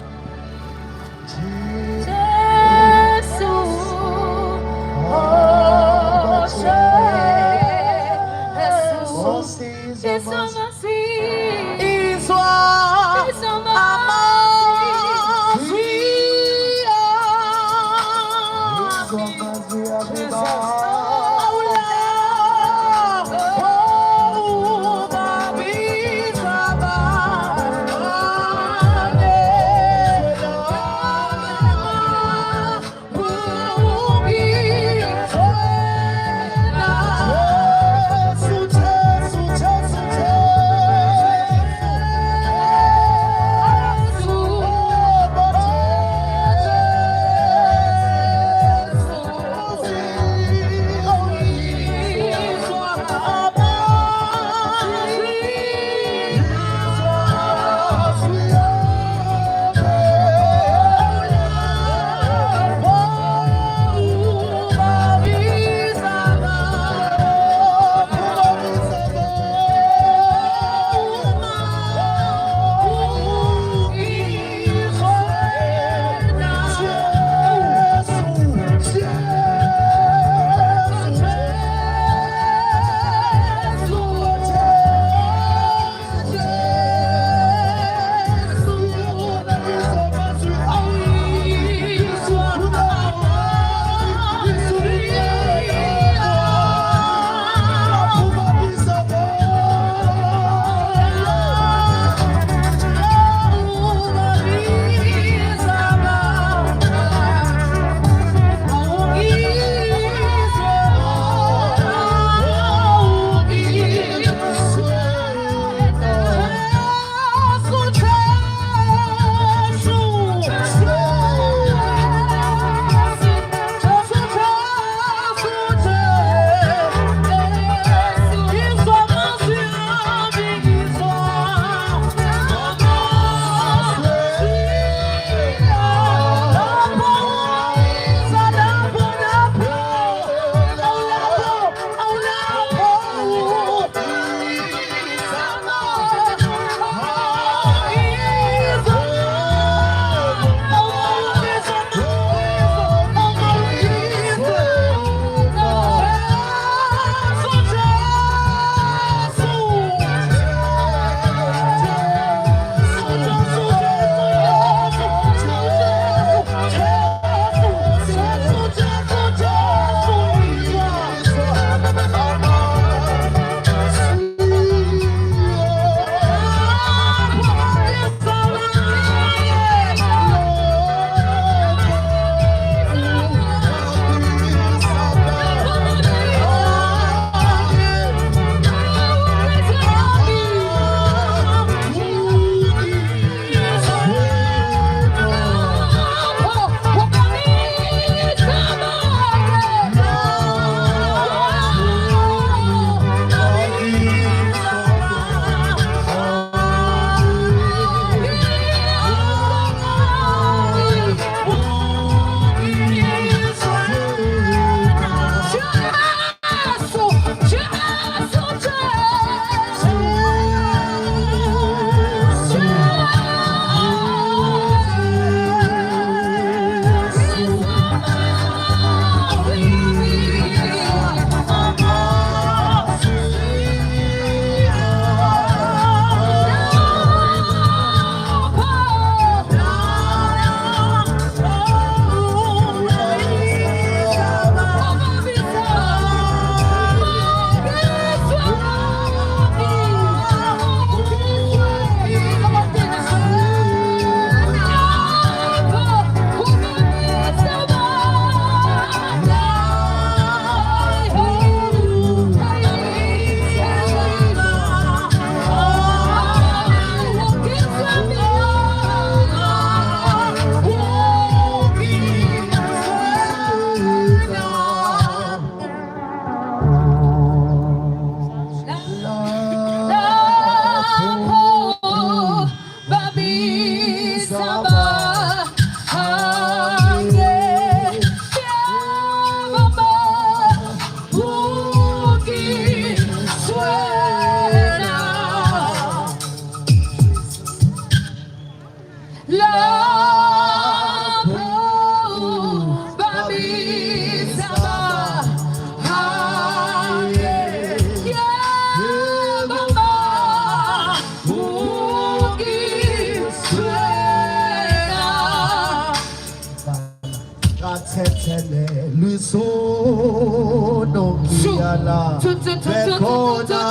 Yala Bekona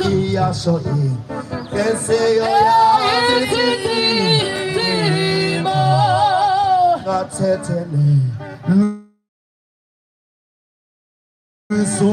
Iyasoni Kenseyo ya Titimo Gatetene Lusu